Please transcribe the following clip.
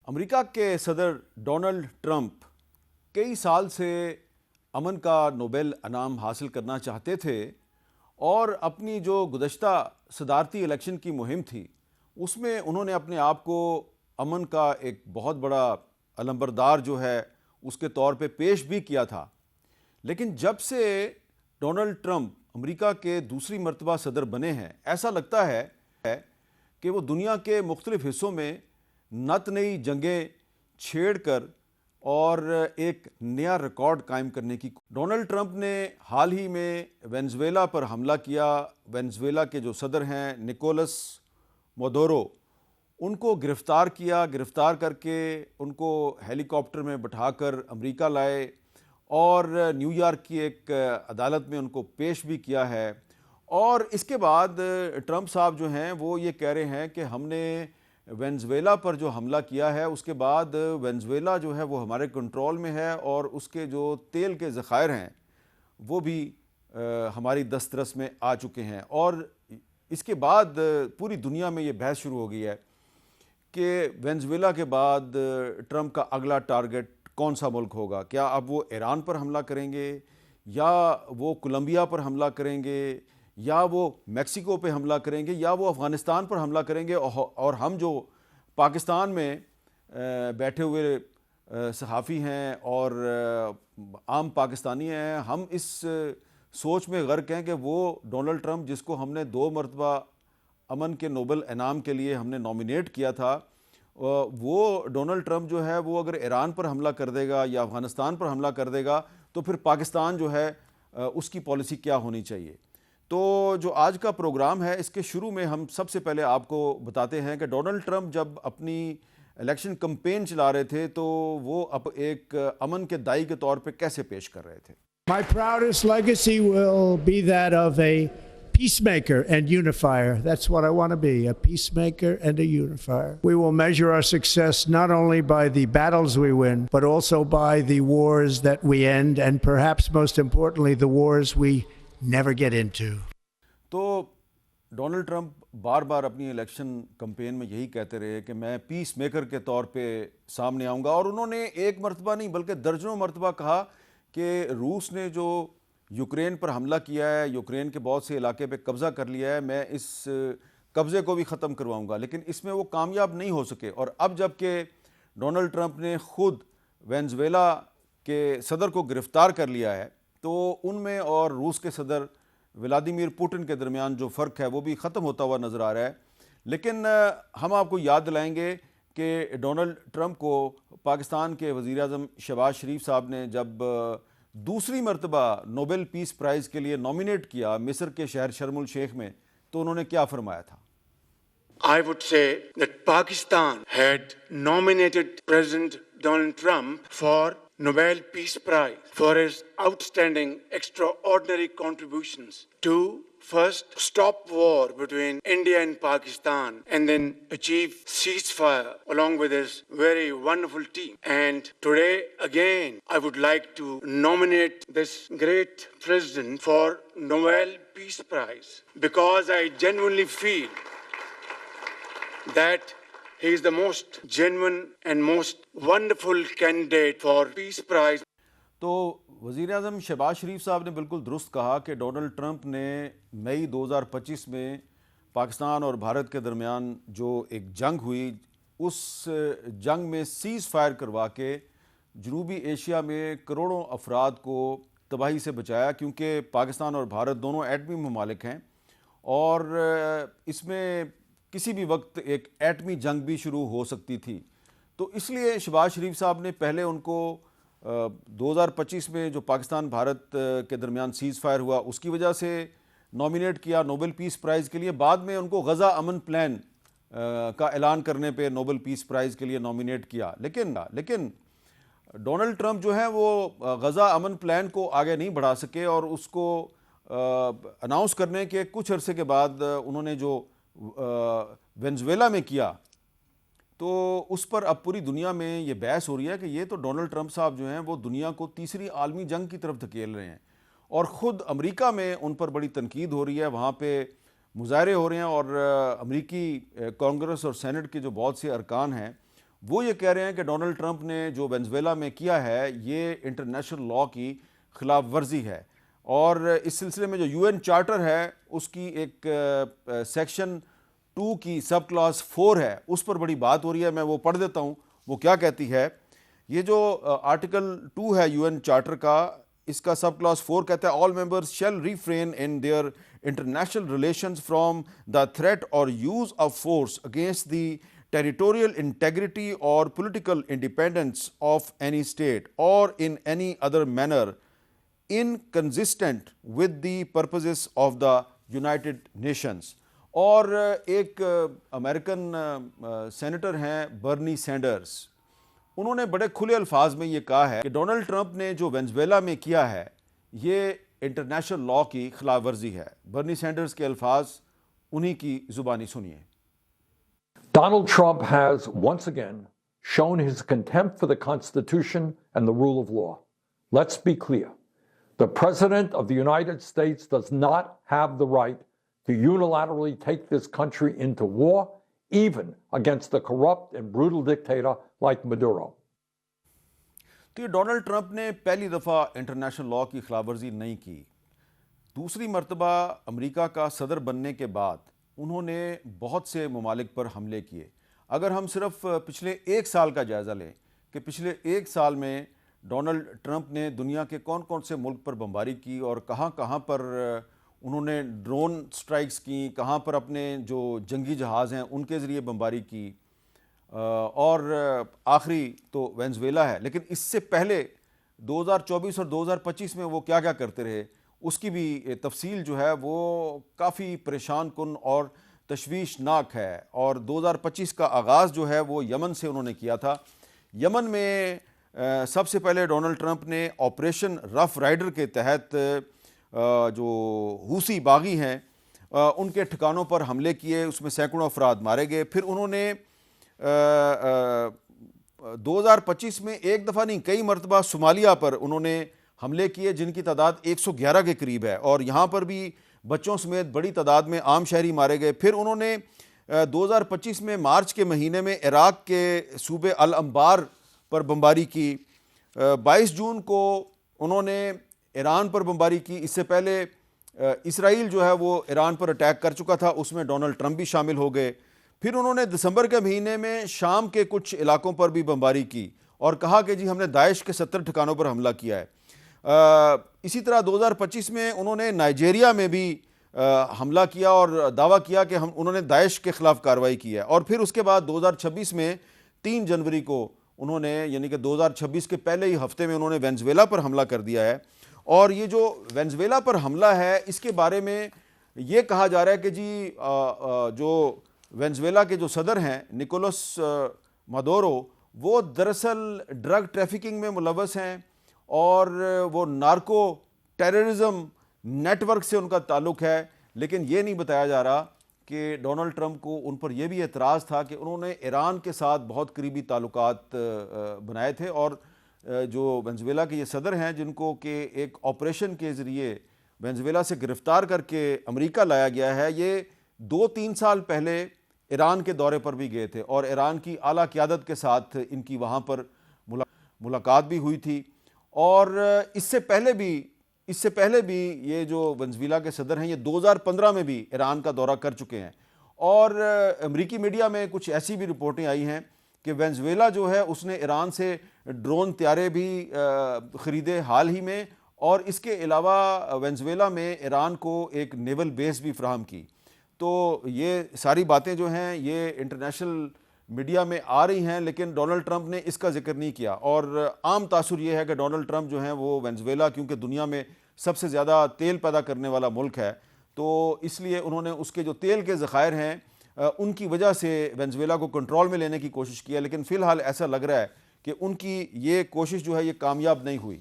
امریکہ کے صدر Donald Trump کئی سال سے امن کا نوبل انعام حاصل کرنا چاہتے تھے اور اپنی جو گزشتہ صدارتی الیکشن کی مہم تھی اس میں انہوں نے اپنے آپ کو امن کا ایک بہت بڑا علمبردار جو ہے اس کے طور پہ پیش بھی کیا تھا. لیکن جب سے ڈونلڈ ٹرمپ امریکہ کے دوسری مرتبہ صدر بنے ہیں ایسا لگتا ہے کہ وہ دنیا کے مختلف حصوں میں نت نئی جنگیں چھیڑ کر اور ایک نیا ریکارڈ قائم کرنے کی. ڈونلڈ ٹرمپ نے حال ہی میں وینزویلا پر حملہ کیا. وینزویلا کے جو صدر ہیں نیکولس مادورو ان کو گرفتار کر کے ان کو ہیلی کاپٹر میں بٹھا کر امریکہ لائے اور نیو یارک کی ایک عدالت میں ان کو پیش بھی کیا ہے. اور اس کے بعد ٹرمپ صاحب جو ہیں وہ یہ کہہ رہے ہیں کہ ہم نے وینزویلا پر جو حملہ کیا ہے اس کے بعد وینزویلا جو ہے وہ ہمارے کنٹرول میں ہے اور اس کے جو تیل کے ذخائر ہیں وہ بھی ہماری دسترس میں آ چکے ہیں. اور اس کے بعد پوری دنیا میں یہ بحث شروع ہو گئی ہے کہ وینزویلا کے بعد ٹرمپ کا اگلا ٹارگٹ کون سا ملک ہوگا. کیا اب وہ ایران پر حملہ کریں گے یا وہ کولمبیا پر حملہ کریں گے یا وہ میکسیکو پہ حملہ کریں گے یا وہ افغانستان پر حملہ کریں گے. اور ہم جو پاکستان میں بیٹھے ہوئے صحافی ہیں اور عام پاکستانی ہیں ہم اس سوچ میں غرق ہیں کہ وہ ڈونلڈ ٹرمپ جس کو ہم نے 2 مرتبہ امن کے نوبل انعام کے لیے ہم نے نامینیٹ کیا تھا وہ ڈونلڈ ٹرمپ جو ہے وہ اگر ایران پر حملہ کر دے گا یا افغانستان پر حملہ کر دے گا تو پھر پاکستان جو ہے اس کی پالیسی کیا ہونی چاہیے. تو جو آج کا پروگرام ہے اس کے شروع میں ہم سب سے پہلے آپ کو بتاتے ہیں کہ ڈونلڈ ٹرمپ جب اپنی الیکشن کمپین چلا رہے تھے تو وہ اب ایک امن کے دائی کے طور پہ کیسے پیش کر رہے تھے. My proudest legacy will be that of a peacemaker and unifier. That's what I want to be, a peacemaker and a unifier. We will measure our success not only by the battles we win, but also by the wars that we end, and perhaps most importantly, the wars we never get into. تو Donald Trump بار بار اپنی election campaign میں یہی کہتے رہے کہ میں پیس maker کے طور پہ سامنے آؤں گا. اور انہوں نے ایک مرتبہ نہیں بلکہ درجنوں مرتبہ کہا کہ روس نے جو یوکرین پر حملہ کیا ہے یوکرین کے بہت سے علاقے پہ قبضہ کر لیا ہے میں اس قبضے کو بھی ختم کرواؤں گا. لیکن اس میں وہ کامیاب نہیں ہو سکے. اور اب جب کہ ڈونلڈ ٹرمپ نے خود وینزویلا کے صدر کو گرفتار کر لیا ہے تو ان میں اور روس کے صدر ولادیمیر پوٹن کے درمیان جو فرق ہے وہ بھی ختم ہوتا ہوا نظر آ رہا ہے. لیکن ہم آپ کو یاد دلائیں گے کہ ڈونلڈ ٹرمپ کو پاکستان کے وزیر اعظم شہباز شریف صاحب نے جب دوسری مرتبہ نوبل پیس پرائز کے لیے نامینیٹ کیا مصر کے شہر شرم الشیخ میں تو انہوں نے کیا فرمایا تھا. I would say that Pakistan had nominated President Donald Trump for Nobel Peace Prize for his outstanding, extraordinary contributions to first stop war between India and Pakistan and then achieve ceasefire along with his very wonderful team. And today again I would like to nominate this great president for Nobel Peace Prize because I genuinely feel that he is the most genuine and most wonderful candidate for Peace Prize. تو وزیر اعظم شہباز شریف صاحب نے بالکل درست کہا کہ Donald Trump نے مئی 2025 میں پاکستان اور بھارت کے درمیان جو ایک جنگ ہوئی اس جنگ میں سیز فائر کروا کے جنوبی ایشیا میں کروڑوں افراد کو تباہی سے بچایا کیونکہ پاکستان اور بھارت دونوں ایٹمی ممالک ہیں اور اس میں کسی بھی وقت ایک ایٹمی جنگ بھی شروع ہو سکتی تھی. تو اس لیے شہباز شریف صاحب نے پہلے ان کو 2025 میں جو پاکستان بھارت کے درمیان سیز فائر ہوا اس کی وجہ سے نامینیٹ کیا نوبل پیس پرائز کے لیے. بعد میں ان کو غزہ امن پلان کا اعلان کرنے پہ نوبل پیس پرائز کے لیے نامینیٹ کیا. لیکن ڈونلڈ ٹرمپ جو ہیں وہ غزہ امن پلان کو آگے نہیں بڑھا سکے اور اس کو اناؤنس کرنے کے کچھ عرصے کے بعد انہوں نے جو وینزویلا میں کیا تو اس پر اب پوری دنیا میں یہ بحث ہو رہی ہے کہ یہ تو ڈونلڈ ٹرمپ صاحب جو ہیں وہ دنیا کو تیسری عالمی جنگ کی طرف دھکیل رہے ہیں اور خود امریکہ میں ان پر بڑی تنقید ہو رہی ہے. وہاں پہ مظاہرے ہو رہے ہیں اور امریکی کانگریس اور سینٹ کے جو بہت سے ارکان ہیں وہ یہ کہہ رہے ہیں کہ ڈونلڈ ٹرمپ نے جو وینزویلا میں کیا ہے یہ انٹرنیشنل لاء کی خلاف ورزی ہے، اور اس سلسلے میں جو یو این چارٹر ہے اس کی ایک سیکشن 2 کی سب کلاس 4 ہے، اس پر بڑی بات ہو رہی ہے۔ میں وہ پڑھ دیتا ہوں وہ کیا کہتی ہے۔ یہ جو آرٹیکل 2 ہے یو این چارٹر کا، اس کا سب کلاس 4 کہتا ہے all members shall refrain in their international relations from the threat or use of force against the territorial integrity or political independence of any state or in any other manner inconsistent with the purposes of the United Nations۔ اور ایک American senator ہیں برنی senders, انہوں نے بڑے کھلے الفاظ میں یہ کہا ہے کہ ڈونلڈ ٹرمپ نے جو وینزویلا میں کیا ہے یہ انٹرنیشنل لاء کی خلاف ورزی ہے۔ برنی سینڈرز کے الفاظ انہی کی زبانی سنیے۔ Donald Trump has once again shown his contempt for the Constitution and the rule of law. Let's be clear. The President of the United States does not have the right to unilaterally take this country into war, even against a corrupt and brutal dictator like Maduro. تو یہ Donald Trump نے پہلی دفعہ international law کی خلاف ورزی نہیں کی، دوسری مرتبہ امریکہ کا صدر بننے کے بعد انہوں نے بہت سے ممالک پر حملے کیے۔ اگر ہم صرف پچھلے ایک سال کا جائزہ لیں کہ پچھلے ایک سال میں ڈونلڈ ٹرمپ نے دنیا کے کون کون سے ملک پر بمباری کی اور کہاں کہاں پر انہوں نے ڈرون سٹرائکس کی، کہاں پر اپنے جو جنگی جہاز ہیں ان کے ذریعے بمباری کی، اور آخری تو وینزویلا ہے۔ لیکن اس سے پہلے 2024 اور 2025 میں وہ کیا کیا کرتے رہے، اس کی بھی تفصیل جو ہے وہ کافی پریشان کن اور تشویشناک ہے۔ اور 2025 کا آغاز جو ہے وہ یمن سے انہوں نے کیا تھا۔ یمن میں سب سے پہلے ڈونلڈ ٹرمپ نے آپریشن رف رائڈر کے تحت جو حوثی باغی ہیں ان کے ٹھکانوں پر حملے کیے، اس میں سینکڑوں افراد مارے گئے۔ پھر انہوں نے 2025 میں ایک دفعہ نہیں کئی مرتبہ صومالیہ پر انہوں نے حملے کیے جن کی تعداد 111 کے قریب ہے، اور یہاں پر بھی بچوں سمیت بڑی تعداد میں عام شہری مارے گئے۔ پھر انہوں نے 2025 میں مارچ کے مہینے میں عراق کے صوبے الانبار پر بمباری کی۔ 22 جون کو انہوں نے ایران پر بمباری کی۔ اس سے پہلے اسرائیل جو ہے وہ ایران پر اٹیک کر چکا تھا، اس میں ڈونلڈ ٹرمپ بھی شامل ہو گئے۔ پھر انہوں نے دسمبر کے مہینے میں شام کے کچھ علاقوں پر بھی بمباری کی اور کہا کہ جی ہم نے داعش کے 70 ٹھکانوں پر حملہ کیا ہے۔ اسی طرح 2025 میں انہوں نے نائجیریا میں بھی حملہ کیا اور دعویٰ کیا کہ انہوں نے داعش کے خلاف کارروائی کی ہے۔ اور پھر اس کے بعد 2026 میں 3 جنوری کو انہوں نے یعنی کہ 2026 کے پہلے ہی ہفتے میں انہوں نے وینزویلا پر حملہ کر دیا ہے۔ اور یہ جو وینزویلا پر حملہ ہے اس کے بارے میں یہ کہا جا رہا ہے کہ جی جو وینزویلا کے جو صدر ہیں نکولس مادورو وہ دراصل ڈرگ ٹریفکنگ میں ملوث ہیں اور وہ نارکو ٹیررزم نیٹ ورک سے ان کا تعلق ہے، لیکن یہ نہیں بتایا جا رہا کہ ڈونلڈ ٹرمپ کو ان پر یہ بھی اعتراض تھا کہ انہوں نے ایران کے ساتھ بہت قریبی تعلقات بنائے تھے، اور جو وینزویلا کے یہ صدر ہیں جن کو کہ ایک آپریشن کے ذریعے وینزویلا سے گرفتار کر کے امریکہ لایا گیا ہے، یہ 2-3 سال پہلے ایران کے دورے پر بھی گئے تھے اور ایران کی اعلیٰ قیادت کے ساتھ ان کی وہاں پر ملاقات بھی ہوئی تھی۔ اور اس سے پہلے بھی یہ جو وینزویلا کے صدر ہیں یہ 2015 میں بھی ایران کا دورہ کر چکے ہیں۔ اور امریکی میڈیا میں کچھ ایسی بھی رپورٹیں آئی ہیں کہ وینزویلا جو ہے اس نے ایران سے ڈرون طیارے بھی خریدے حال ہی میں، اور اس کے علاوہ وینزویلا میں ایران کو ایک نیول بیس بھی فراہم کی۔ تو یہ ساری باتیں جو ہیں یہ انٹرنیشنل میڈیا میں آ رہی ہیں، لیکن ڈونلڈ ٹرمپ نے اس کا ذکر نہیں کیا۔ اور عام تاثر یہ ہے کہ ڈونلڈ ٹرمپ جو ہیں وہ وینزویلا کیونکہ دنیا میں سب سے زیادہ تیل پیدا کرنے والا ملک ہے، تو اس لیے انہوں نے اس کے جو تیل کے ذخائر ہیں ان کی وجہ سے وینزویلا کو کنٹرول میں لینے کی کوشش کی ہے، لیکن فی الحال ایسا لگ رہا ہے کہ ان کی یہ کوشش جو ہے یہ کامیاب نہیں ہوئی۔